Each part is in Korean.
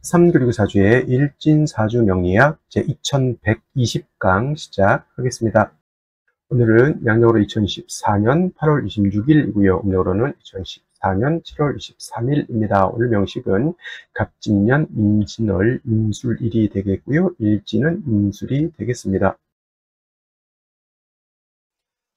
3그리고 4주의 일진사주 명리학 제2120강 시작하겠습니다. 오늘은 양력으로 2024년 8월 26일이고요. 음력으로는 2014년 7월 23일입니다. 오늘 명식은 갑진년 임진월 임술일이 되겠고요. 일진은 임술이 되겠습니다.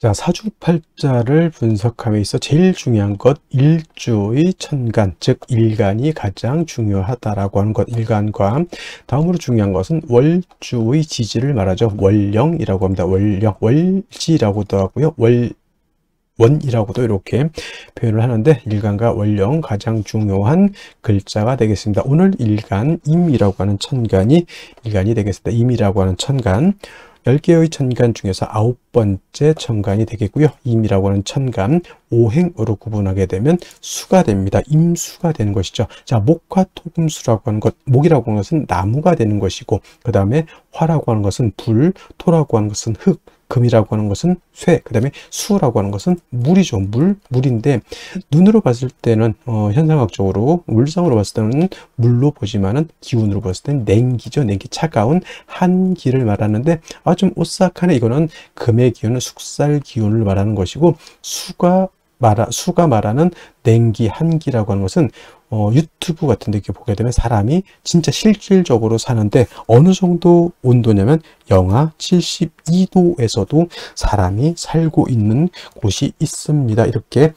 자, 사주팔자를 분석함에 있어 제일 중요한 것 일주의 천간, 즉 일간이 가장 중요하다라고 하는 것, 일간과 다음으로 중요한 것은 월주의 지지를 말하죠. 월령이라고 합니다. 월령, 월지라고도 하고요. 원이라고도 이렇게 표현을 하는데, 일간과 월령 가장 중요한 글자가 되겠습니다. 오늘 일간 임이라고 하는 천간이 일간이 되겠습니다. 임이라고 하는 천간 10개의 천간 중에서 9번째 천간이 되겠고요. 임이라고 하는 천간 5행으로 구분하게 되면 수가 됩니다. 임수가 되는 것이죠. 자, 목화 토금수라고 하는 것, 목이라고 하는 것은 나무가 되는 것이고, 그 다음에 화라고 하는 것은 불, 토라고 하는 것은 흙, 금이라고 하는 것은 쇠, 그 다음에 수라고 하는 것은 물이죠. 물인데, 눈으로 봤을 때는 현상학적으로 물성으로 봤을 때는 물로 보지만은 기운으로 봤을 때는 냉기죠. 냉기, 차가운 한기를 말하는데, 좀 오싹하네. 이거는 금의 기운은 숙살 기운을 말하는 것이고, 수가 말하는 냉기, 한기라고 하는 것은 유튜브 같은 데 이렇게 보게 되면 사람이 진짜 실질적으로 사는데 어느 정도 온도냐면 영하 72도에서도 사람이 살고 있는 곳이 있습니다. 이렇게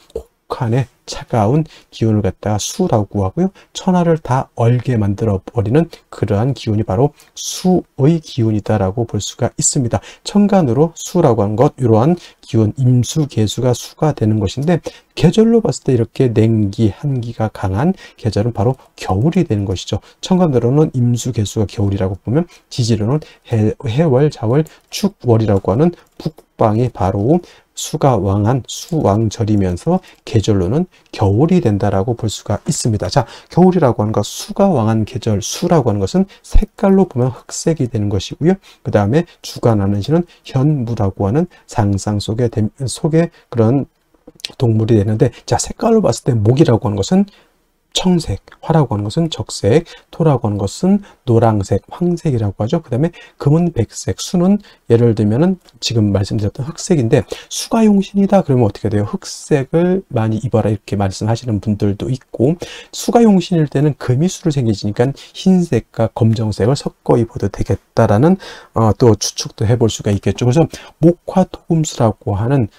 혹한의 차가운 기운을 갖다가 수라고 하고요. 천하를 다 얼게 만들어 버리는 그러한 기운이 바로 수의 기운이다라고 볼 수가 있습니다. 천간으로 수라고 하는 것, 이러한 기운, 임수, 계수가 수가 되는 것인데, 계절로 봤을 때 이렇게 냉기, 한기가 강한 계절은 바로 겨울이 되는 것이죠. 천간으로는 임수, 계수가 겨울이라고 보면, 지지로는 해월, 자월, 축월이라고 하는 북방이 바로 수가 왕한 수왕절이면서 계절로는 겨울이 된다라고 볼 수가 있습니다. 자, 겨울이라고 하는 것, 수가 왕한 계절, 수라고 하는 것은 색깔로 보면 흑색이 되는 것이고요. 그 다음에 주관하는 시는 현무라고 하는 상상 속에 그런 동물이 되는데, 자, 색깔로 봤을 때 목이라고 하는 것은 청색, 화라고 하는 것은 적색, 토라고 하는 것은 노랑색, 황색이라고 하죠. 그 다음에 금은 백색, 수는 예를 들면은 지금 말씀드렸던 흑색인데, 수가 용신이다 그러면 어떻게 돼요? 흑색을 많이 입어라 이렇게 말씀하시는 분들도 있고, 수가 용신일 때는 금이 수를 생기니까 흰색과 검정색을 섞어 입어도 되겠다라는 또 추측도 해볼 수가 있겠죠. 그래서 목화토금수라고 하는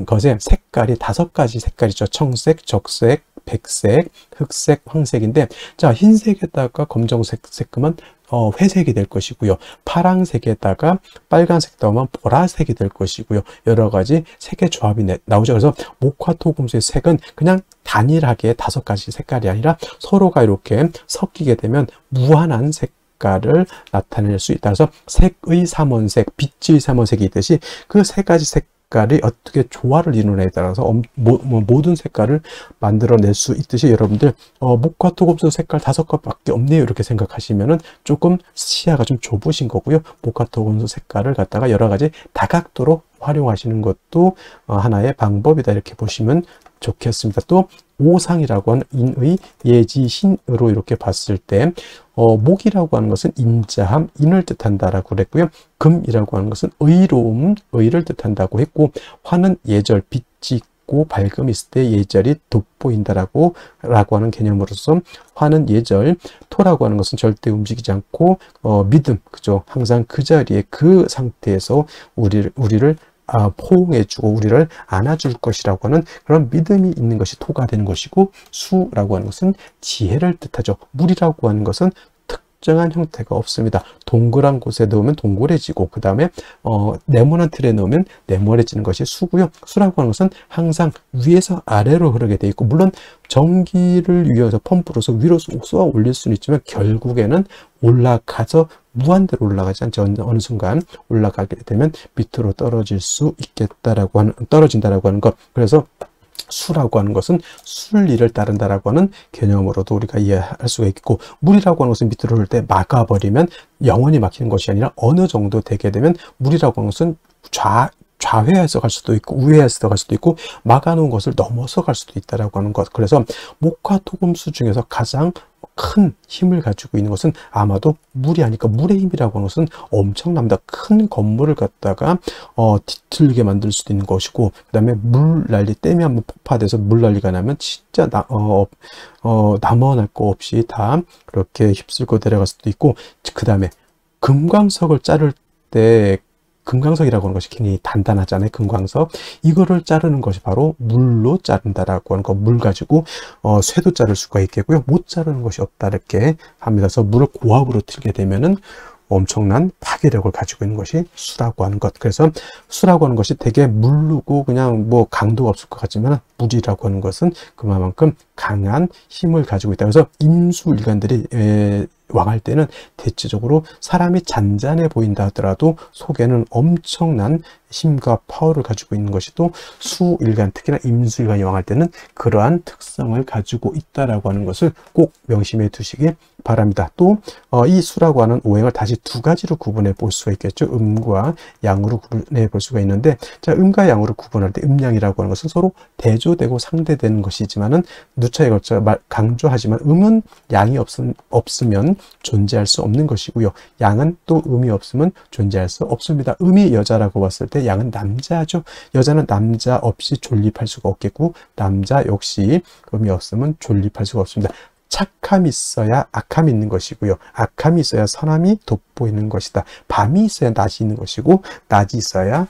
것의 색깔이 5가지 색깔이죠. 청색, 적색, 백색, 흑색, 황색인데, 자, 흰색에다가 검정색 색금은 회색이 될 것이고요. 파랑색에다가 빨간색 더하면 보라색이 될 것이고요. 여러 가지 색의 조합이 나오죠. 그래서 목화토금수의 색은 그냥 단일하게 5가지 색깔이 아니라 서로가 이렇게 섞이게 되면 무한한 색깔을 나타낼 수 있다. 그래서 색의 삼원색, 빛의 삼원색이 있듯이 그 3가지 색깔이 어떻게 조화를 이루느냐에 따라서 모든 색깔을 만들어낼 수 있듯이, 여러분들 목화토금수 색깔 5가지밖에 없네요 이렇게 생각하시면은 조금 시야가 좀 좁으신 거고요. 목화토금수 색깔을 갖다가 여러 가지 다각도로 활용하시는 것도 하나의 방법이다 이렇게 보시면 좋겠습니다. 또 오상이라고 하는 인의 예지신으로 이렇게 봤을 때 목이라고 하는 것은 인자함, 인을 뜻한다라고 그랬고요. 금이라고 하는 것은 의로움, 의를 뜻한다고 했고, 화는 예절, 빛이 있고 밝음이 있을 때 예절이 돋보인다라고 하는 개념으로서 화는 예절, 토라고 하는 것은 절대 움직이지 않고 믿음, 그죠? 항상 그 자리에 그 상태에서 우리를 포옹해주고 우리를 안아줄 것이라고 하는 그런 믿음이 있는 것이 토가 되는 것이고, 수라고 하는 것은 지혜를 뜻하죠. 물이라고 하는 것은 특정한 형태가 없습니다. 동그란 곳에 넣으면 동그래지고, 그 다음에 네모난 틀에 넣으면 네모래지는 것이 수고요. 수라고 하는 것은 항상 위에서 아래로 흐르게 돼 있고, 물론 전기를 위해서 펌프로서 위로 쏘아 올릴 수는 있지만 결국에는 올라가서 무한대로 올라가지 않죠. 어느 순간 올라가게 되면 밑으로 떨어진다라고 하는 것. 그래서 수라고 하는 것은 순리를 따른다라고 하는 개념으로도 우리가 이해할 수가 있고, 물이라고 하는 것은 밑으로 흐를 때 막아버리면 영원히 막히는 것이 아니라 어느 정도 되게 되면, 물이라고 하는 것은 좌회해서 갈 수도 있고 우회해서 갈 수도 있고 막아놓은 것을 넘어서 갈 수도 있다라고 하는 것. 그래서 목화토금수 중에서 가장 큰 힘을 가지고 있는 것은 아마도 물이 아닐까. 물의 힘이라고 하는 것은 엄청납니다. 큰 건물을 갖다가 뒤틀게 만들 수도 있는 것이고, 그 다음에 물난리, 댐이 한번 폭파돼서 물난리가 나면 진짜 남어날 거 없이 다 그렇게 휩쓸고 내려갈 수도 있고, 그 다음에 금광석을 자를 때, 금광석이라고 하는 것이 굉장히 단단하잖아요. 금광석. 이거를 자르는 것이 바로 물로 자른다라고 하는 거. 물 가지고 쇠도 자를 수가 있겠고요. 못 자르는 것이 없다 이렇게 합니다. 그래서 물을 고압으로 틀게 되면은 엄청난 파괴력을 가지고 있는 것이 수라고 하는 것. 그래서 수라고 하는 것이 되게 물르고 그냥 뭐 강도가 없을 것 같지만, 물이라고 하는 것은 그만큼 강한 힘을 가지고 있다. 그래서 임수일간들이 왕할 때는 대체적으로 사람이 잔잔해 보인다 하더라도 속에는 엄청난 힘과 파워를 가지고 있는 것이 또 수일간, 특히나 임수일간이 왕할 때는 그러한 특성을 가지고 있다라고 하는 것을 꼭 명심해 두시기 바랍니다. 또 이 수라고 하는 오행을 다시 두 가지로 구분해 볼 수가 있겠죠. 음과 양으로 구분해 볼 수가 있는데, 자, 음과 양으로 구분할 때 음양이라고 하는 것은 서로 대조되고 상대되는 것이지만은 누차에 걸쳐 강조하지만, 음은 양이 없으면 존재할 수 없는 것이고요. 양은 또 음이 없으면 존재할 수 없습니다. 음이 여자라고 봤을 때 양은 남자죠. 여자는 남자 없이 존립할 수가 없겠고, 남자 역시 음이 없으면 존립할 수가 없습니다. 착함이 있어야 악함이 있는 것이고요. 악함이 있어야 선함이 돋보이는 것이다. 밤이 있어야 낮이 있는 것이고, 낮이 있어야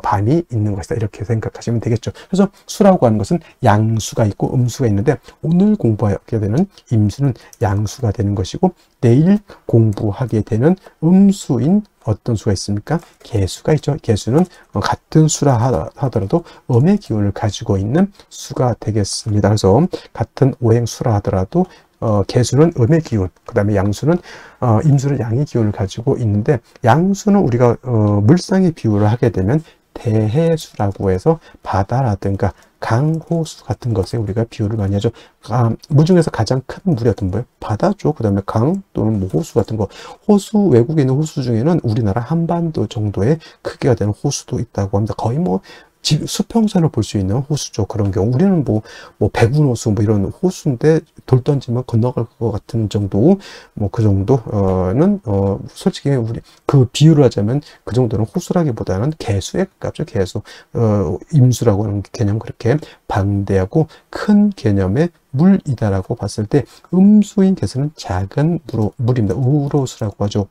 밤이 있는 것이다. 이렇게 생각하시면 되겠죠. 그래서 수라고 하는 것은 양수가 있고 음수가 있는데, 오늘 공부하게 되는 임수는 양수가 되는 것이고, 내일 공부하게 되는 음수인 어떤 수가 있습니까? 개수가 있죠. 개수는 같은 수라 하더라도 음의 기운을 가지고 있는 수가 되겠습니다. 그래서 같은 오행 수라 하더라도 개수는 음의 기운, 그 다음에 양수는 임수는 양의 기운을 가지고 있는데, 양수는 우리가 물상의 비유를 하게 되면 대해수라고 해서 바다라든가 강호수 같은 것에 우리가 비유를 많이 하죠. 물 중에서 가장 큰 물이 어떤 거예요? 바다죠. 그 다음에 강 또는 뭐 호수 같은 거. 호수, 외국에 있는 호수 중에는 우리나라 한반도 정도의 크기가 되는 호수도 있다고 합니다. 거의 뭐 수평선을 볼 수 있는 호수죠. 그런 경우 우리는 뭐 백운호수 뭐 이런 호수인데 돌 던지면 건너갈 것 같은 정도, 뭐 그 정도는 솔직히 우리 그 비유를 하자면 그 정도는 호수라기보다는 개수에 가깝죠. 개수. 임수라고 하는 개념, 그렇게 방대하고 큰 개념의 물이다라고 봤을 때, 음수인 개수는 작은 물입니다. 우로수라고 하죠.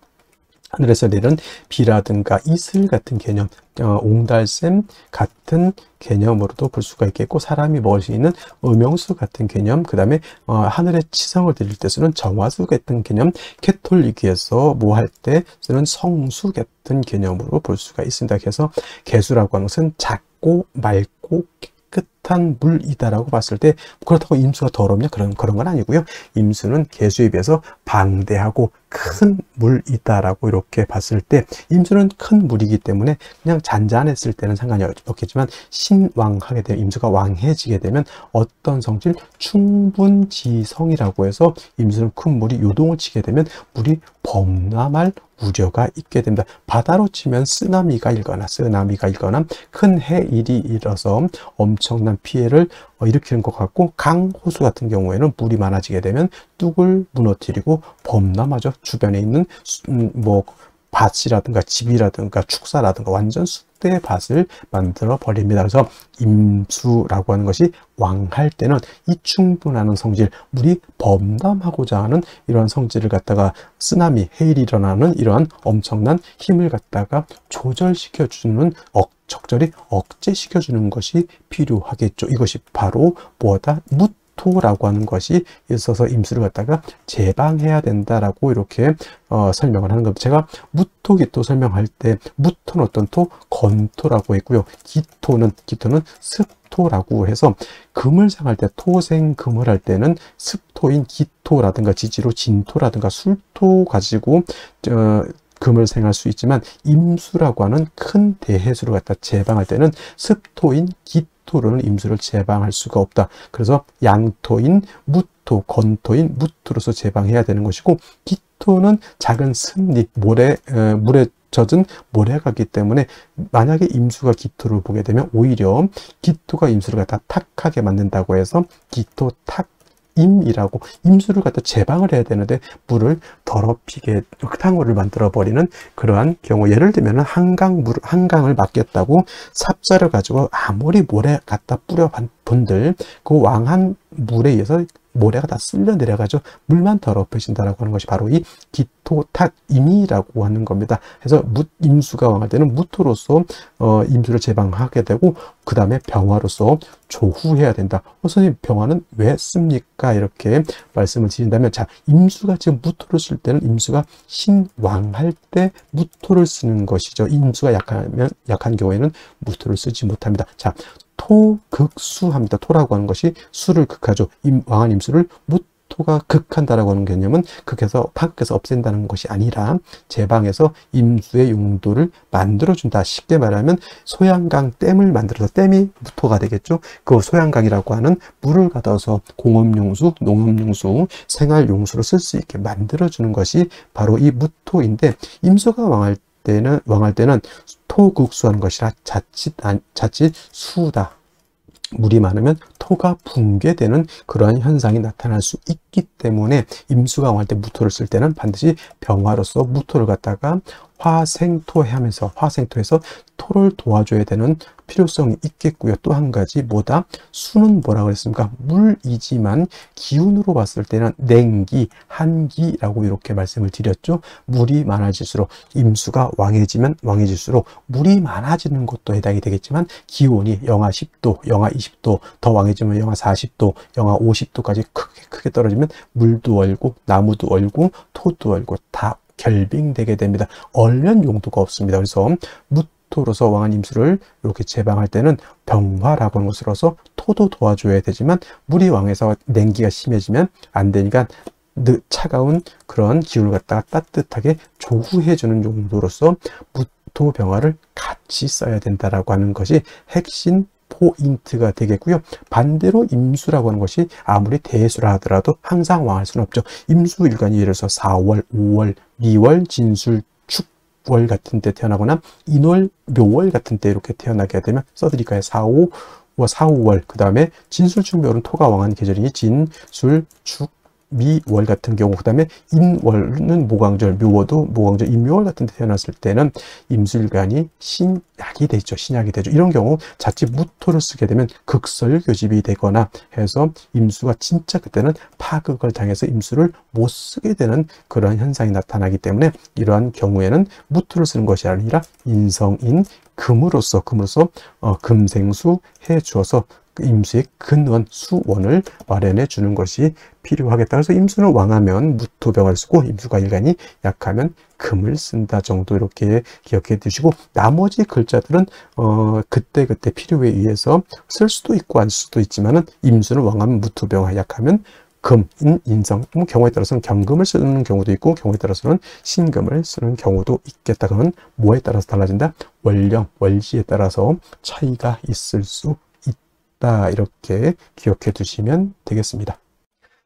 하늘에서 내리는 비라든가 이슬 같은 개념, 옹달샘 같은 개념으로도 볼 수가 있겠고, 사람이 먹을 수 있는 음용수 같은 개념, 그 다음에 하늘에 치성을 드릴 때 쓰는 정화수 같은 개념, 캐톨릭에서 뭐 할 때 쓰는 성수 같은 개념으로 볼 수가 있습니다. 그래서 개수라고 하는 것은 작고 맑고 깨끗한 물이다라고 봤을 때, 그렇다고 임수가 더럽냐? 그런 건 아니고요. 임수는 개수에 비해서 방대하고 큰 물이다라고 이렇게 봤을 때, 임수는 큰 물이기 때문에 그냥 잔잔했을 때는 상관이 없겠지만, 신왕하게 되면, 임수가 왕해지게 되면 어떤 성질? 충분지성이라고 해서 임수는 큰 물이 요동을 치게 되면 물이 범람할 우려가 있게 됩니다. 바다로 치면 쓰나미가 일거나 큰 해일이 일어서 엄청난 피해를 일으키는 것 같고, 강호수 같은 경우에는 물이 많아지게 되면 뚝을 무너뜨리고 범람하죠. 주변에 있는 뭐 밭이라든가 집이라든가 축사라든가 완전 쑥대의 밭을 만들어 버립니다. 그래서 임수라고 하는 것이 왕할 때는 이 충분한 성질, 물이 범람하고자 하는 이러한 성질을 갖다가 쓰나미, 해일이 일어나는 이러한 엄청난 힘을 갖다가 조절시켜주는, 적절히 억제시켜주는 것이 필요하겠죠. 이것이 바로 뭐다? 무토라고 하는 것이 있어서 임수를 갖다가 제방해야 된다라고 이렇게 설명을 하는 겁니다. 제가 무토, 기토 설명할 때 무토는 어떤 토? 건토라고 했고요. 기토는 습토라고 해서 금을 생할 때, 토생금을 할 때는 습토인 기토라든가 지지로 진토라든가 술토 가지고 금을 생할 수 있지만, 임수라고 하는 큰 대해수를 갖다 제방할 때는 습토인 기토로는 임수를 제방할 수가 없다. 그래서 양토인 무토, 건토인 무토로서 제방해야 되는 것이고, 기토는 작은 습립, 물에 젖은 모래가기 때문에 만약에 임수가 기토를 보게 되면 오히려 기토가 임수를 갖다 탁하게 만든다고 해서 기토 탁 임이라고 임수를 갖다 제방을 해야 되는데 물을 더럽히게 흙탕물을 만들어 버리는 그러한 경우, 예를 들면 한강을 맡겼다고 삽자를 가지고 아무리 모래 갖다 뿌려 본들 그 왕한 물에 의해서 모래가 다 쓸려 내려가죠. 물만 더럽혀진다라고 하는 것이 바로 이 기토탁임이라고 하는 겁니다. 그래서 임수가 왕할 때는 무토로서 임수를 제방하게 되고, 그 다음에 병화로서 조후해야 된다. 선생님, 병화는 왜 씁니까? 이렇게 말씀을 드린다면, 자, 임수가 지금 무토를 쓸 때는 임수가 신왕할 때 무토를 쓰는 것이죠. 임수가 약한 경우에는 무토를 쓰지 못합니다. 자, 토극수합니다. 토라고 하는 것이 수를 극하죠. 왕한 임수를 무토가 극한다라고 하는 개념은 극해서 파극해서 없앤다는 것이 아니라 제방해서 임수의 용도를 만들어준다. 쉽게 말하면 소양강 댐을 만들어서 댐이 무토가 되겠죠. 그 소양강이라고 하는 물을 가둬서 공업용수, 농업용수, 생활용수로 쓸 수 있게 만들어주는 것이 바로 이 무토인데, 임수가 왕할 때는 토극수하는 것이라 자칫 수다. 물이 많으면 토가 붕괴되는 그러한 현상이 나타날 수 있기 때문에 임수가 왕할 때 무토를 쓸 때는 반드시 병화로서 무토를 갖다가 화생토해하면서 화생토해서 토를 도와줘야 되는 필요성이 있겠고요. 또 한 가지 뭐다? 수는 뭐라고 했습니까? 물이지만 기운으로 봤을 때는 냉기, 한기라고 이렇게 말씀을 드렸죠. 물이 많아질수록, 임수가 왕해지면 왕해질수록 물이 많아지는 것도 해당이 되겠지만, 기온이 영하 10도, 영하 20도, 더 왕해지면 영하 40도, 영하 50도까지 크게 떨어지면 물도 얼고 나무도 얼고 토도 얼고 다 결빙되게 됩니다. 얼면 용도가 없습니다. 그래서 무토로서 왕한 임수를 이렇게 제방할 때는 병화라고 하는 것으로서 토도 도와줘야 되지만, 물이 왕해서 냉기가 심해지면 안 되니까 차가운 그런 기운을 갖다가 따뜻하게 조후해주는 용도로서 무토 병화를 같이 써야 된다라고 하는 것이 핵심 포인트가 되겠고요. 반대로 임수라고 하는 것이 아무리 대수라 하더라도 항상 왕할 수는 없죠. 임수 일간이 예를 들어서 4월, 5월, 미월, 진술, 축월 같은 때 태어나거나 인월, 묘월 같은 때 이렇게 태어나게 되면 써드릴까요? 4, 5월, 그 다음에 진술, 축, 묘월은 토가 왕한 계절이니 진술, 축, 미월 같은 경우, 그 다음에 인월은 모광절, 묘월도 모광절, 인묘월 같은 데 태어났을 때는 임술간이 신약이 되죠. 신약이 되죠. 이런 경우 자칫 무토를 쓰게 되면 극설교집이 되거나 해서 임수가 진짜 그때는 파극을 당해서 임수를 못 쓰게 되는 그러한 현상이 나타나기 때문에, 이러한 경우에는 무토를 쓰는 것이 아니라 인성인 금으로서 금생수 해 주어서 임수의 근원, 수원을 마련해 주는 것이 필요하겠다. 그래서 임수는 왕하면 무토병을 쓰고, 임수가 일간이 약하면 금을 쓴다 정도 이렇게 기억해 두시고, 나머지 글자들은 그때 필요에 의해서 쓸 수도 있고 안 쓸 수도 있지만은, 임수는 왕하면 무토병, 약하면 금, 인성, 경우에 따라서는 경금을 쓰는 경우도 있고, 경우에 따라서는 신금을 쓰는 경우도 있겠다. 그건 뭐에 따라서 달라진다? 월령, 월지에 따라서 차이가 있을 수 있다. 이렇게 기억해 두시면 되겠습니다.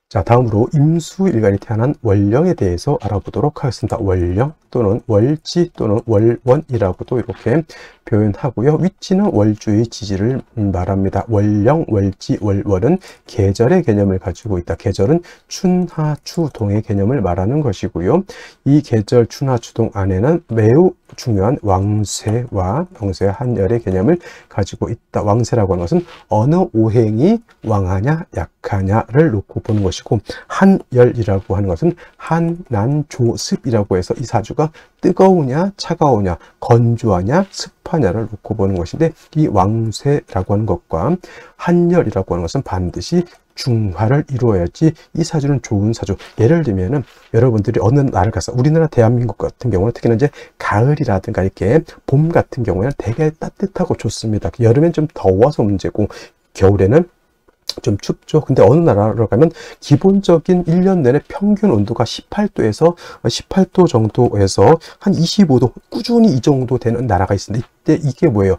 자, 다음으로 임수일간이 태어난 월령에 대해서 알아보도록 하겠습니다. 월령 또는 월지 또는 월원이라고도 이렇게 표현하고요. 위치는 월주의 지지를 말합니다. 월령, 월지, 월월은 계절의 개념을 가지고 있다. 계절은 춘하추동의 개념을 말하는 것이고요. 이 계절 춘하추동 안에는 매우 중요한 왕세와 한열의 개념을 가지고 있다. 왕세라고 하는 것은 어느 오행이 왕하냐 약하냐를 놓고 보는 것이고, 한열이라고 하는 것은 한난조습이라고 해서 이 사주가 뜨거우냐 차가우냐 건조하냐 습하냐를 놓고 보는 것인데, 이 왕세라고 하는 것과 한열이라고 하는 것은 반드시 중화를 이루어야지 이 사주는 좋은 사주. 예를 들면은 여러분들이 어느 나라를 가서, 우리나라 대한민국 같은 경우는 특히나 이제 가을이라든가 이렇게 봄 같은 경우에는 되게 따뜻하고 좋습니다. 여름엔 좀 더워서 문제고 겨울에는 좀 춥죠. 근데 어느 나라로 가면 기본적인 1년 내내 평균 온도가 18도에서 18도 정도에서 한 25도 꾸준히 이 정도 되는 나라가 있습니다. 때 이게 뭐예요?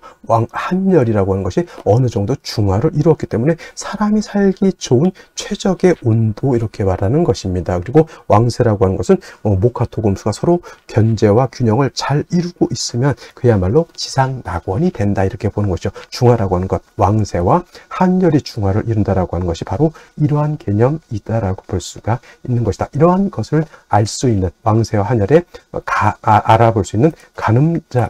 한열이라고 하는 것이 어느 정도 중화를 이루었기 때문에 사람이 살기 좋은 최적의 온도 이렇게 말하는 것입니다. 그리고 왕세라고 하는 것은 목화토금수가 서로 견제와 균형을 잘 이루고 있으면 그야말로 지상낙원이 된다 이렇게 보는 것이죠. 중화라고 하는 것, 왕세와 한열이 중화를 이룬다라고 하는 것이 바로 이러한 개념이다라고 볼 수가 있는 것이다. 이러한 것을 알 수 있는 왕세와 한열의 알아볼 수 있는 가늠자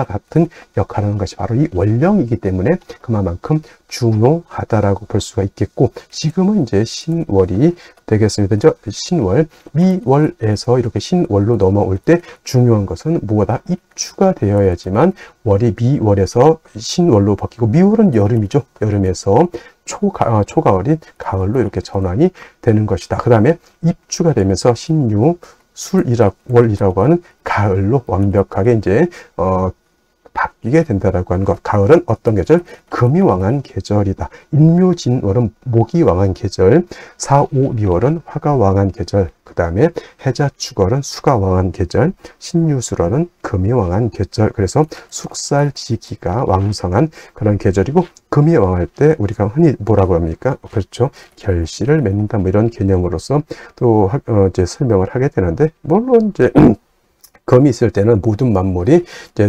같은 역할을 하는 것이 바로 이 원령이기 때문에 그만큼 중요하다라고 볼 수가 있겠고, 지금은 이제 신월이 되겠습니다. 이제 신월, 미월에서 이렇게 신월로 넘어올 때 중요한 것은 무엇보다 입추가 되어야지만 월이 미월에서 신월로 바뀌고, 미월은 여름이죠. 여름에서 초가을인 가을로 이렇게 전환이 되는 것이다. 그 다음에 입추가 되면서 신유, 월이라고 하는 가을로 완벽하게 이제 바뀌게 된다라고 하는 것. 가을은 어떤 계절? 금이 왕한 계절이다. 인묘진월은 목이 왕한 계절, 사오미월은 화가 왕한 계절, 그 다음에 해자축월은 수가 왕한 계절, 신유술월은 금이 왕한 계절. 그래서 숙살지기가 왕성한 그런 계절이고, 금이 왕할 때 우리가 흔히 뭐라고 합니까? 그렇죠. 결실을 맺는다, 뭐 이런 개념으로서 또 이제 설명을 하게 되는데, 물론 이제 금이 있을 때는 모든 만물이 이제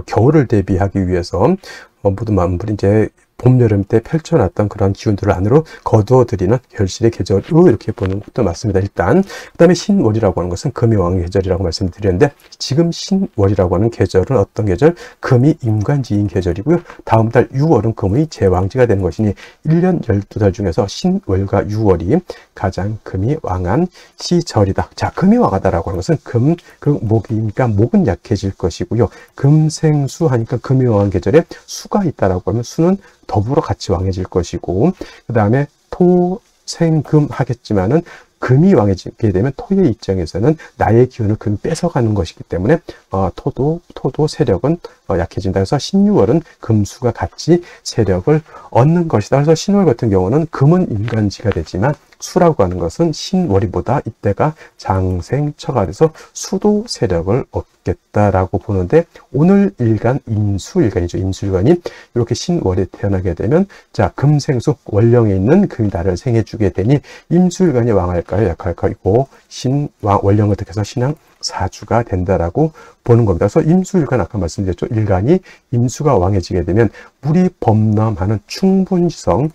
겨울을 대비하기 위해서 모든 만물이 이제 봄, 여름 때 펼쳐놨던 그런 기운들을 안으로 거두어들이는 결실의 계절로 이렇게 보는 것도 맞습니다. 일단 그 다음에 신월이라고 하는 것은 금이 왕의 계절이라고 말씀드렸는데, 지금 신월이라고 하는 계절은 어떤 계절? 금이 임관지인 계절이고요. 다음 달 6월은 금의 제왕지가 되는 것이니 1년 12달 중에서 신월과 6월이 가장 금이 왕한 시절이다. 자, 금이 왕하다라고 하는 것은 목이니까 목은 약해질 것이고요. 금생수 하니까 금이 왕한 계절에 수가 있다라고 하면 수는 더불어 같이 왕해질 것이고, 그 다음에 토, 생, 금 하겠지만은 금이 왕해지게 되면 토의 입장에서는 나의 기운을 금이 뺏어가는 것이기 때문에 토도 세력은 약해진다. 그래서 신유월은 금수가 같이 세력을 얻는 것이다. 그래서 신월 같은 경우는 금은 임간지가 되지만 수라고 하는 것은 신월이보다 이때가 장생처가 돼서 수도 세력을 얻겠다라고 보는데, 오늘 일간 임수일간이죠. 임수일간이 이렇게 신월에 태어나게 되면, 자, 금생수 원령에 있는 금이 나를 생해주게 되니 임수일간이 왕할까요? 약할까요? 이거 원령을 택해서 신앙 사주가 된다라고 보는 겁니다. 그래서 임수일간 아까 말씀드렸죠. 일간이 임수가 왕해지게 되면 물이 범람하는 충분지성을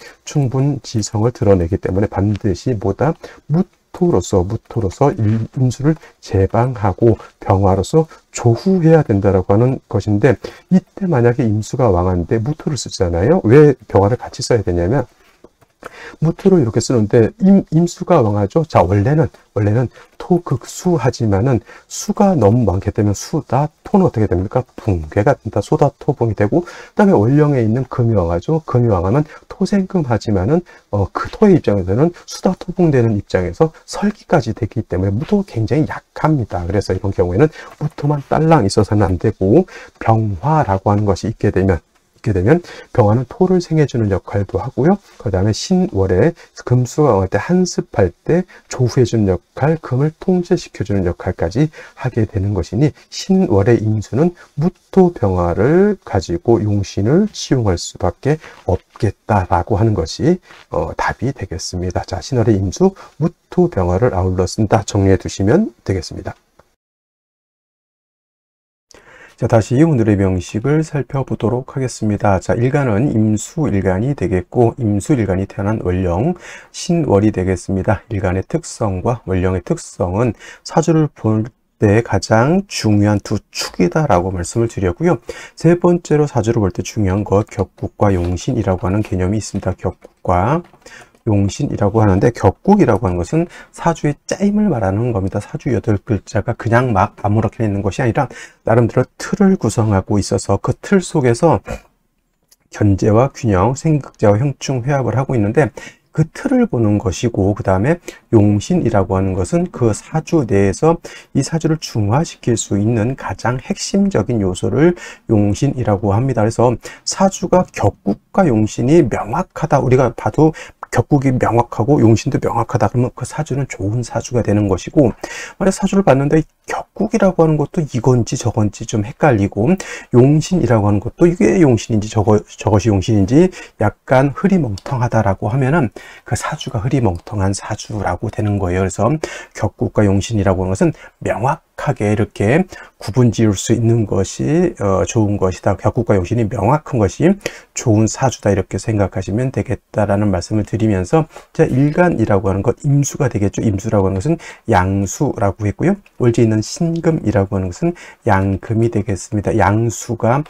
드러내기 때문에 반드시 뭐다? 무토로서 임수를 제방하고 병화로서 조후해야 된다라고 하는 것인데, 이때 만약에 임수가 왕한데 무토를 쓰잖아요. 왜 병화를 같이 써야 되냐면, 무토로 이렇게 쓰는데 임수가 왕하죠. 자, 원래는 토극수 하지만은 수가 너무 많게 되면 수다 토는 어떻게 됩니까? 붕괴가 된다. 소다 토붕이 되고, 그다음에 원령에 있는 금이 왕하죠. 금이 왕하면 토생금 하지만은 그 토의 입장에서는 수다 토붕되는 입장에서 설기까지 되기 때문에 무토가 굉장히 약합니다. 그래서 이런 경우에는 무토만 딸랑 있어서는 안 되고, 병화라고 하는 것이 있게 되면 병화는 토를 생해주는 역할도 하고요. 그 다음에 신월에 금수가 왕할 때 한습할 때 조후해주는 역할, 금을 통제시켜주는 역할까지 하게 되는 것이니, 신월의 임수는 무토 병화를 가지고 용신을 치용할 수밖에 없겠다라고 하는 것이 답이 되겠습니다. 자, 신월의 임수, 무토 병화를 아울러 쓴다. 정리해 두시면 되겠습니다. 자, 다시 오늘의 명식을 살펴보도록 하겠습니다. 자, 일간은 임수일간이 되겠고, 임수일간이 태어난 원령, 신월이 되겠습니다. 일간의 특성과 원령의 특성은 사주를 볼 때 가장 중요한 두 축이다라고 말씀을 드렸고요. 세 번째로 사주를 볼 때 중요한 것, 격국과 용신이라고 하는 개념이 있습니다. 격국과 용신이라고 하는데, 격국이라고 하는 것은 사주의 짜임을 말하는 겁니다. 사주 8글자가 그냥 막 아무렇게나 있는 것이 아니라 나름대로 틀을 구성하고 있어서 그 틀 속에서 견제와 균형, 생극제와 형충, 회합을 하고 있는데, 그 틀을 보는 것이고, 그 다음에 용신이라고 하는 것은 그 사주 내에서 이 사주를 중화시킬 수 있는 가장 핵심적인 요소를 용신이라고 합니다. 그래서 사주가 격국과 용신이 명확하다, 우리가 봐도 격국이 명확하고 용신도 명확하다 그러면 그 사주는 좋은 사주가 되는 것이고, 만약 사주를 봤는데 격국이라고 하는 것도 이건지 저건지 좀 헷갈리고, 용신이라고 하는 것도 이게 용신인지 저것이 용신인지 약간 흐리멍텅하다라고 하면은 그 사주가 흐리멍텅한 사주라고 되는 거예요. 그래서 격국과 용신이라고 하는 것은 명확하게 이렇게 구분 지을 수 있는 것이 좋은 것이다. 격국과 용신이 명확한 것이 좋은 사주다, 이렇게 생각하시면 되겠다라는 말씀을 드리면서, 자, 일간이라고 하는 것, 임수가 되겠죠. 임수라고 하는 것은 양수라고 했고요. 월지에 있는 신금이라고 하는 것은 양금이 되겠습니다. 양수가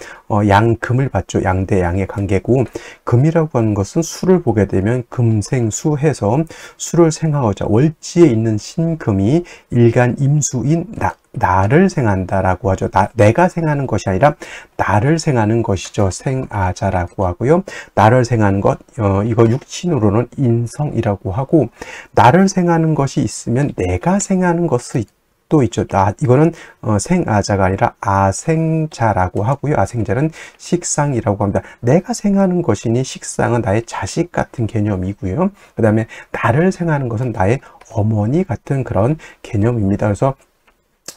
양금을 받죠. 양대 양의 관계고, 금이라고 하는 것은 수를 보게 되면 금생수해서 수를 생하고자 월지에 있는 신금이 일간 임수인 나를 생한다라고 하죠. 내가 생하는 것이 아니라 나를 생하는 것이죠. 생아자라고 하고요. 나를 생하는 것, 이거 육신으로는 인성이라고 하고, 나를 생하는 것이 있으면 내가 생하는 것이 또 있죠. 이거는 생아자가 아니라 아생자라고 하고요. 아생자는 식상이라고 합니다. 내가 생하는 것이니 식상은 나의 자식 같은 개념이고요. 그 다음에 나를 생하는 것은 나의 어머니 같은 그런 개념입니다. 그래서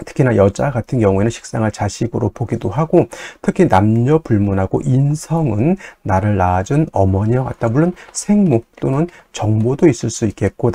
특히나 여자 같은 경우에는 식상을 자식으로 보기도 하고, 특히 남녀 불문하고 인성은 나를 낳아준 어머니와 같다. 물론 생모 또는 정모도 있을 수 있겠고,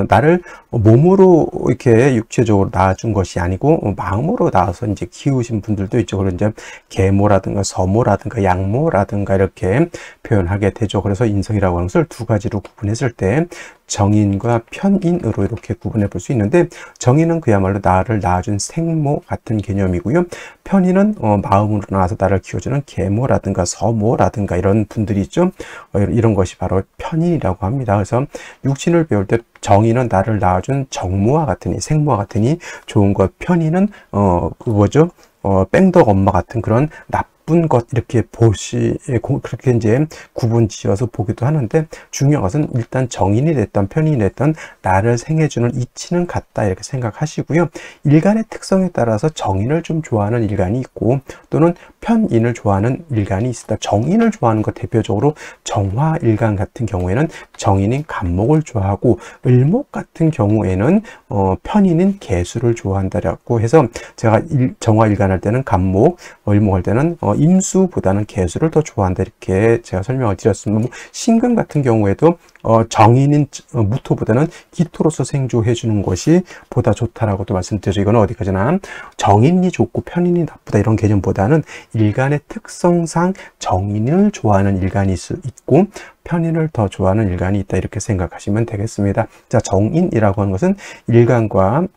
나를 몸으로 이렇게 육체적으로 낳아준 것이 아니고 마음으로 낳아서 이제 키우신 분들도 있죠. 그런 이제 계모라든가 서모라든가 양모라든가 이렇게 표현하게 되죠. 그래서 인성이라고 하는 것을 두 가지로 구분했을 때 정인과 편인으로 이렇게 구분해 볼 수 있는데, 정인은 그야말로 나를 낳아준 생모 같은 개념이고요. 편인은 마음으로 나와서 나를 키워주는 계모라든가 서모라든가 이런 분들이 있죠. 이런 것이 바로 편인이라고 합니다. 그래서 육신을 배울 때 정인은 나를 낳아준 정모와 같으니, 생모와 같으니 좋은 것, 편인은 그거죠. 뺑덕 엄마 같은 그런 나쁜 것, 이렇게 그렇게 이제 구분 지어서 보기도 하는데, 중요한 것은 일단 정인이 됐던 편인이 됐던 나를 생해주는 이치는 같다, 이렇게 생각하시고요. 일간의 특성에 따라서 정인을 좀 좋아하는 일간이 있고, 또는 편인을 좋아하는 일간이 있다. 정인을 좋아하는 것, 대표적으로 정화일간 같은 경우에는 정인인 간목을 좋아하고, 을목 같은 경우에는 편인인 개수를 좋아한다라고 해서, 제가 정화일간 할 때는 간목, 을목 할 때는 임수보다는 개수를 더 좋아한다, 이렇게 제가 설명을 드렸습니다. 신금 같은 경우에도 정인인 무토보다는 기토로서 생조해 주는 것이 보다 좋다라고도 말씀드리죠. 이거는 어디까지나 정인이 좋고 편인이 나쁘다 이런 개념보다는 일간의 특성상 정인을 좋아하는 일간이 있고 편인을 더 좋아하는 일간이 있다, 이렇게 생각하시면 되겠습니다. 자, 정인이라고 하는 것은 일간과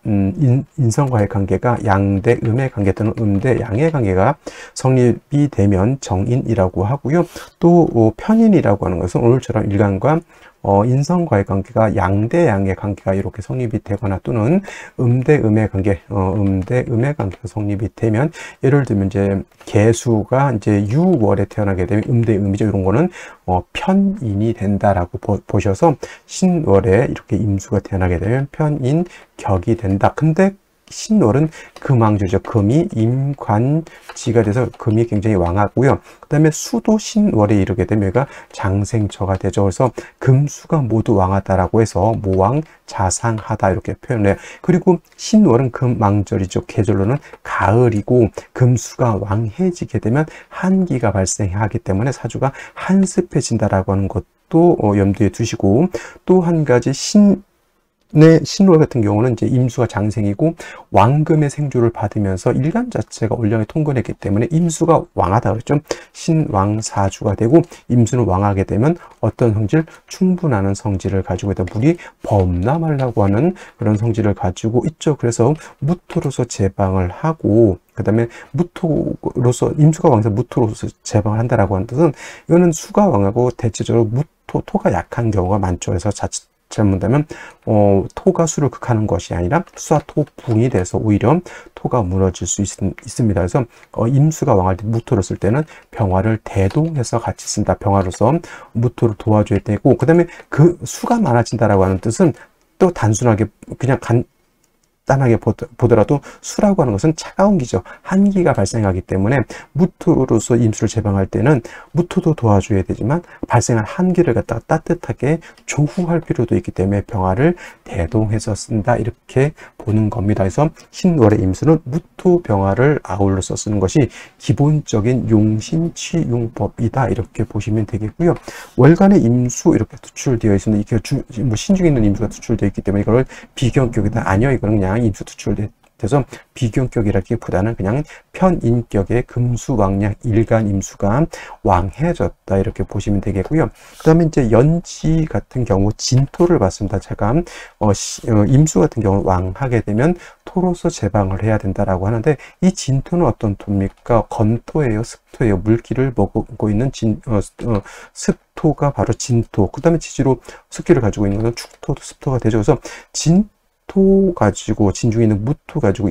인성과의 관계가 양대 음의 관계 또는 음대 양의 관계가 성립이 되면 정인이라고 하고요. 또 편인이라고 하는 것은 오늘처럼 일간과 인성과의 관계가 양대 양의 관계가 이렇게 성립이 되거나, 또는 음대 음의 관계가 성립이 되면, 예를 들면 이제 개수가 이제 유월에 태어나게 되면 음대 음이죠. 이런 거는 편인이 된다라고 보셔서, 신월에 이렇게 임수가 태어나게 되면 편인 격이 된다. 근데 신월은 금왕주죠. 금이 임관지가 돼서 금이 굉장히 왕하고요. 그 다음에 수도 신월에 이르게 되면 얘가 장생처가 되죠. 그래서 금수가 모두 왕하다라고 해서 모왕자상하다, 이렇을 표현해요. 그리고 신월은 금왕절이죠. 계절로는 가을이고, 금수가 왕해지게 되면 한기가 발생하기 때문에 사주가 한습해진다라고 하는 것도 염두에 두시고, 또 한 가지 신월 같은 경우는 이제 임수가 장생이고 왕금의 생조를 받으면서 일간 자체가 월령에 통근했기 때문에 임수가 왕하다 그랬죠. 신왕사주가 되고, 임수는 왕하게 되면 어떤 성질? 충분하는 성질을 가지고 있다. 물이 범람하려고 하는 그런 성질을 가지고 있죠. 그래서 무토로서 제방을 하고, 그 다음에 무토로서, 임수가 왕해서 무토로서 제방을 한다라고 하는 뜻은, 이거는 수가 왕하고 대체적으로 토가 약한 경우가 많죠. 그래서 잘못하면 토가 수를 극하는 것이 아니라 수화토붕이 돼서 오히려 토가 무너질 수 있습니다. 그래서 임수가 왕할 때 무토를 쓸 때는 병화를 대동해서 같이 쓴다. 병화로서 무토를 도와줘야 되고, 그 다음에 그 수가 많아진다라고 하는 뜻은 또 단순하게 그냥 간단하게 보더라도 수라고 하는 것은 차가운 기죠. 한기가 발생하기 때문에 무토로서 임수를 제방할 때는 무토도 도와줘야 되지만 발생한 한기를 갖다가 따뜻하게 조후할 필요도 있기 때문에 병화를 대동해서 쓴다, 이렇게 보는 겁니다. 그래서 신월의 임수는 무토 병화를 아울러서 쓰는 것이 기본적인 용신취용법이다, 이렇게 보시면 되겠고요. 월간의 임수 이렇게 투출되어 있습니다. 이게 신중에 있는 임수가 투출되어 있기 때문에 이걸 비경격이다. 아니요, 이거는 그냥 임수 투출돼서 비경격이라기보다는 그냥 편인격의 금수왕약 일간 임수가 왕해졌다, 이렇게 보시면 되겠고요. 그 다음에 이제 연지 같은 경우 진토를 봤습니다. 제가 임수 같은 경우 왕하게 되면 토로서 제방을 해야 된다라고 하는데, 이 진토는 어떤 토입니까? 건토예요, 습토예요. 물기를 먹고 있는 습토가 바로 진토. 그 다음에 지지로 습기를 가지고 있는 것은 축토, 습토가 되죠. 그래서 토 가지고 진중에 있는 무토 가지고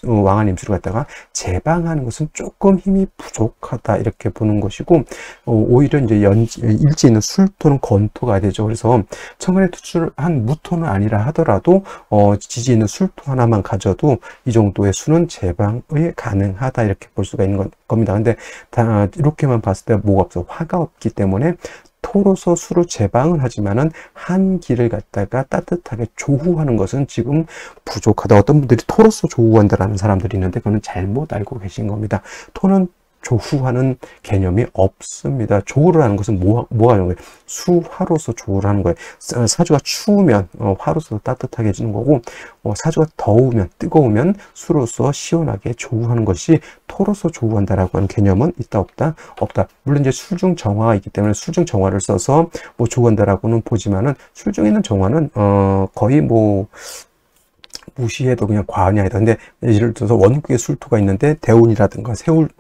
왕한 임수를 갖다가 제방하는 것은 조금 힘이 부족하다, 이렇게 보는 것이고, 오히려 이제 일지에 있는 술토는 건토가 되죠. 그래서 천간에 투출한 무토는 아니라 하더라도 지지에 있는 술토 하나만 가져도 이 정도의 수는 제방이 가능하다, 이렇게 볼 수가 있는 겁니다. 근데 이렇게만 봤을 때 뭐가 없어? 화가 없기 때문에 토로서 수로 제방을 하지만은 한기를 갖다가 따뜻하게 조후하는 것은 지금 부족하다. 어떤 분들이 토로서 조후한다라는 사람들이 있는데 그거는 잘못 알고 계신 겁니다. 토는 조후하는 개념이 없습니다. 조후를 하는 것은 뭐가 하는 거예요? 수화로서 조후를 하는 거예요. 사주가 추우면 화로서 따뜻하게 해주는 거고, 사주가 더우면, 뜨거우면 수로서 시원하게 조후하는 것이 토로서 조후한다라고 하는 개념은 있다, 없다? 없다. 물론 이제 술중 정화가 있기 때문에 술중 정화를 써서 뭐 조후한다라고는 보지만은, 술중에 있는 정화는 거의 무시해도 그냥 과언이 아니다. 근데 예를 들어서 원국에 술토가 있는데 대운이라든가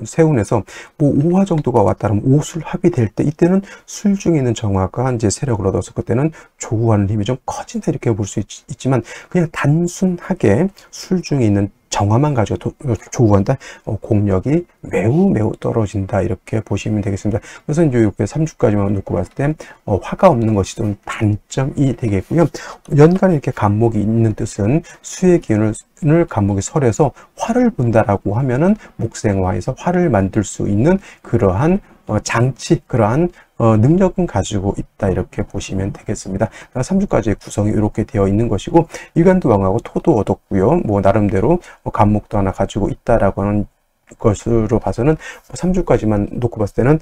세운에서 뭐 5화 정도가 왔다면 5술 합이 될 때, 이때는 술 중에 있는 정화가 이제 세력을 얻어서 그때는 조후하는 힘이 좀 커진다, 이렇게 볼 수 있지만, 그냥 단순하게 술 중에 있는 정화만 가지고 조후한다, 공력이 매우 떨어진다, 이렇게 보시면 되겠습니다. 그래서 이제 이렇게 3주까지만 놓고 봤을 때 화가 없는 것이 좀 단점이 되겠고요. 연간에 이렇게 간목이 있는 뜻은 수의 기운을 간목이 설해서 화를 분다라고 하면은 목생화에서 화를 만들 수 있는 그러한 장치, 그러한 능력은 가지고 있다, 이렇게 보시면 되겠습니다. 3주까지의 구성이 이렇게 되어 있는 것이고, 일간도 왕하고 토도 얻었고요. 뭐 나름대로 간목도 하나 가지고 있다라고 하는 것으로 봐서는 3주까지만 놓고 봤을 때는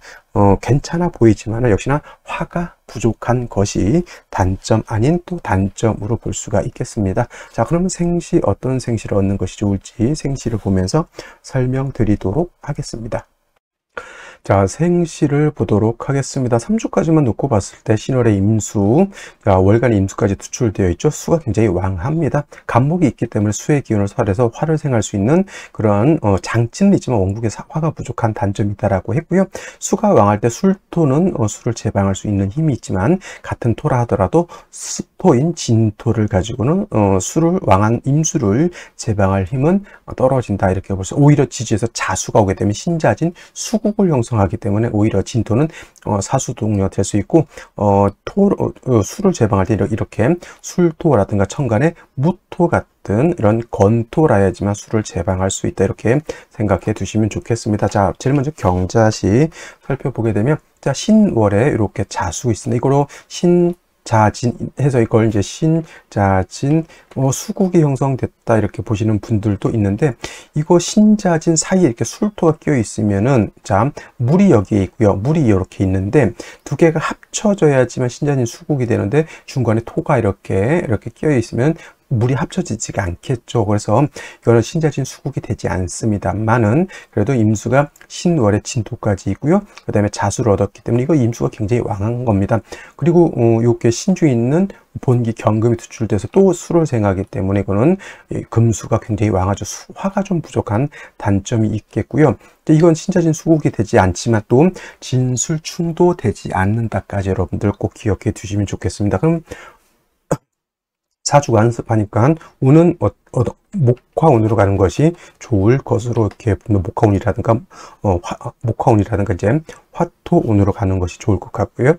괜찮아 보이지만 역시나 화가 부족한 것이 단점 아닌 또 단점으로 볼 수가 있겠습니다. 자, 그러면 생시, 어떤 생시를 얻는 것이 좋을지 생시를 보면서 설명드리도록 하겠습니다. 자, 생시를 보도록 하겠습니다. 3주까지만 놓고 봤을 때 신월의 임수, 월간의 임수까지 투출되어 있죠. 수가 굉장히 왕합니다. 간목이 있기 때문에 수의 기운을 설해서 화를 생할 수 있는 그러한 장치는 있지만 원국에 화가 부족한 단점이 있다라고 했고요. 수가 왕할 때 술토는 수를 제방할 수 있는 힘이 있지만, 같은 토라 하더라도 습토인 진토를 가지고는 수를 왕한 임수를 제방할 힘은 떨어진다, 이렇게 볼 수. 오히려 지지에서 자수가 오게 되면 신자진 수국을 형성하기 때문에 오히려 진토는 사수동료가 될 수 있고, 수를 제방할 때 이렇게 술토라든가 천간에 무토 같은 이런 건토라야지만 수를 제방할 수 있다, 이렇게 생각해 두시면 좋겠습니다. 자, 제일 먼저 경자시 살펴보게 되면, 자, 신월에 이렇게 자수 있습니다. 이거로 자진 해서 이걸 이제 신자진 수국이 형성됐다, 이렇게 보시는 분들도 있는데, 이거 신자진 사이에 이렇게 술토가 끼어 있으면은, 자, 물이 여기에 있고요, 물이 이렇게 있는데 두 개가 합쳐져야지만 신자진 수국이 되는데, 중간에 토가 이렇게 끼어 있으면 물이 합쳐지지가 않겠죠. 그래서 이거는 신자진 수국이 되지 않습니다만은, 그래도 임수가 신월의 진토까지 있고요. 그 다음에 자수를 얻었기 때문에 이거 임수가 굉장히 왕한 겁니다. 그리고 요게 신주에 있는 본기 경금이 투출돼서 또 수를 생하기 때문에 이거는 금수가 굉장히 왕하죠. 화가 좀 부족한 단점이 있겠고요. 이건 신자진 수국이 되지 않지만 또 진술충도 되지 않는다까지 여러분들 꼭 기억해 두시면 좋겠습니다. 그럼 사주가 안습하니까 운은 목화운으로 가는 것이 좋을 것으로 이렇게 목화운이라든가 목화운이라든가 이제 화토운으로 가는 것이 좋을 것 같고요.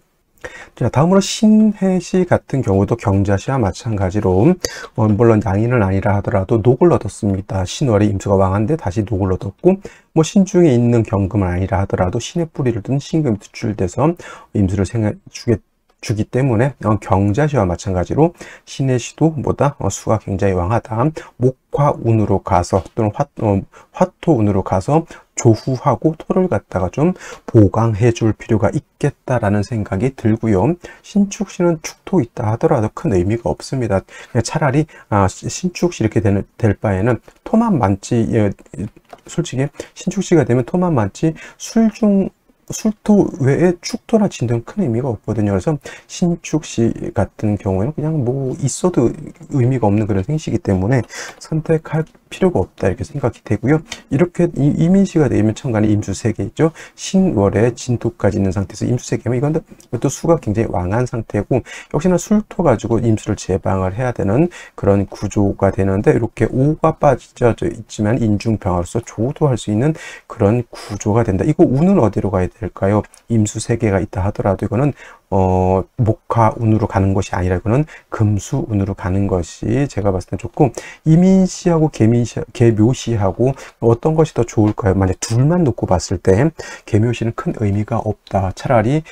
자, 다음으로 신해시 같은 경우도 경자시와 마찬가지로 물론 양인은 아니라 하더라도 녹을 얻었습니다. 신월에 임수가 왕한데 다시 녹을 얻었고, 뭐 신중에 있는 경금은 아니라 하더라도 신의 뿌리를 둔 신금이 투출돼서 임수를 주기 때문에 경자시와 마찬가지로 신해시도 뭐다? 수가 굉장히 왕하다. 목화운으로 가서 또는 화토운으로 가서 조후하고 토를 갖다가 좀 보강해 줄 필요가 있겠다라는 생각이 들고요. 신축시는 축토 있다 하더라도 큰 의미가 없습니다. 그냥 차라리 신축시 이렇게 될 바에는 토만 많지, 솔직히 신축시가 되면 토만 많지 술토 외에 축토나 진도는 큰 의미가 없거든요. 그래서 신축시 같은 경우에는 그냥 뭐 있어도 의미가 없는 그런 생시이기 때문에 선택할 필요가 없다 이렇게 생각이 되고요. 이렇게 이민시가 되면 천간에 임수 3개 있죠. 신월에 진토까지 있는 상태에서 임수 3개면 이것도 수가 굉장히 왕한 상태고, 역시나 술토 가지고 임수를 제방을 해야 되는 그런 구조가 되는데, 이렇게 오가 빠져 있지만 인중병화로서 조도할 수 있는 그런 구조가 된다. 이거 운은 어디로 가야 될까요? 임수 3개가 있다 하더라도 이거는 목화운으로 가는 것이 아니라 이거는 금수운으로 가는 것이 제가 봤을 때 좋고, 이민시하고 계묘시하고 어떤 것이 더 좋을까요? 만약 둘만 놓고 봤을 때 계묘시는 큰 의미가 없다. 차라리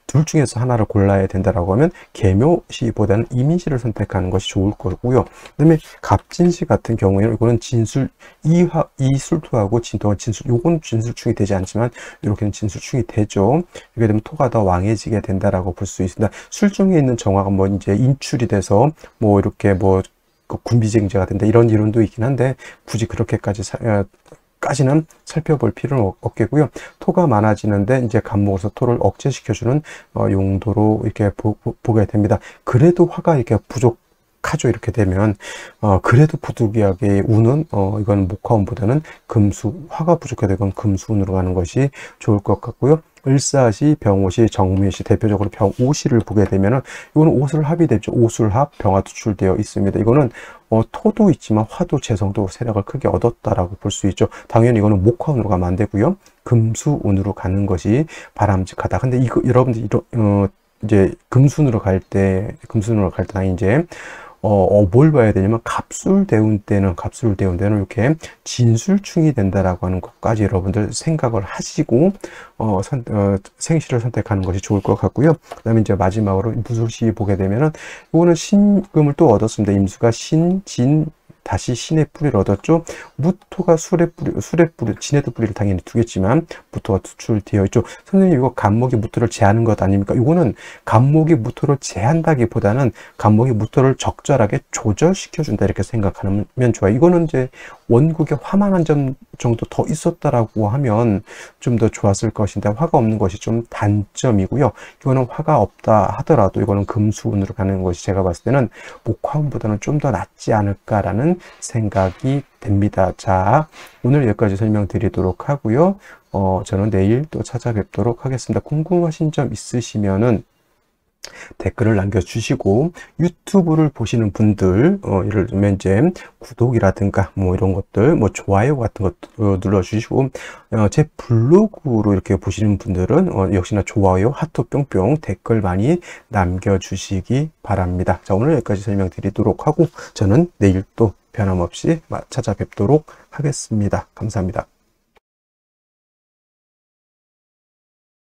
둘 중에서 하나를 골라야 된다라고 하면 계묘시보다는 이민시를 선택하는 것이 좋을 거고요. 그다음에 갑진시 같은 경우에는 이거는 진술 이술토하고 진토가 진술, 요건 진술충이 되지 않지만 이렇게는 진술충이 되죠. 이렇게 되면 토가 더 왕해지게 된다라고 볼 수 있습니다. 술중에 있는 정화가 뭐 이제 인출이 돼서 뭐 이렇게 뭐 군비쟁제가 된다 이런 이론도 있긴 한데, 굳이 그렇게까지는 살펴볼 필요는 없겠고요. 토가 많아지는데 이제 간목으로서 토를 억제시켜주는 용도로 이렇게 보게 됩니다. 그래도 화가 이렇게 부족하죠. 이렇게 되면 그래도 부득이하게 운은 이건 목화운보다는 화가 부족하게 되면 금수운으로 가는 것이 좋을 것 같고요. 을사시, 병오시, 정묘시, 대표적으로 병오시를 보게 되면은 이거는 오술합이 되죠. 오술합, 병화 투출되어 있습니다. 이거는 토도 있지만 화도 재성도 세력을 크게 얻었다라고 볼 수 있죠. 당연히 이거는 목화운으로 가면 안 되고요. 금수운으로 가는 것이 바람직하다. 근데 이거 여러분들 이제 금순으로 갈 때 이제 뭘 봐야 되냐면 갑술대운 때는 이렇게 진술충이 된다라고 하는 것까지 여러분들 생각을 하시고 생시를 선택하는 것이 좋을 것 같고요. 그다음에 이제 마지막으로 무술시 보게 되면은 이거는 신금을 또 얻었습니다. 임수가 신, 진, 다시 신의 뿌리를 얻었죠. 무토가 술의 뿌리, 진에도 뿌리를 당연히 두겠지만 무토가 투출되어 있죠. 선생님 이거 간목이 무토를 제하는 것 아닙니까? 이거는 간목이 무토를 제한다기보다는 간목이 무토를 적절하게 조절시켜준다 이렇게 생각하면 좋아요. 이거는 이제 원국에 화만 한 점 정도 더 있었다라고 하면 좀 더 좋았을 것인데, 화가 없는 것이 좀 단점이고요. 이거는 화가 없다 하더라도 이거는 금수운으로 가는 것이 제가 봤을 때는 목화운보다는 좀 더 낫지 않을까라는 생각이 됩니다. 자, 오늘 여기까지 설명드리도록 하고요. 저는 내일 또 찾아뵙도록 하겠습니다. 궁금하신 점 있으시면은 댓글을 남겨주시고, 유튜브를 보시는 분들 예를 들면 이제 구독이라든가 뭐 이런 것들, 뭐 좋아요 같은 것도 눌러주시고, 제 블로그로 이렇게 보시는 분들은 역시나 좋아요, 하트 뿅뿅, 댓글 많이 남겨주시기 바랍니다. 자, 오늘 여기까지 설명드리도록 하고 저는 내일 또 변함없이 찾아뵙도록 하겠습니다. 감사합니다.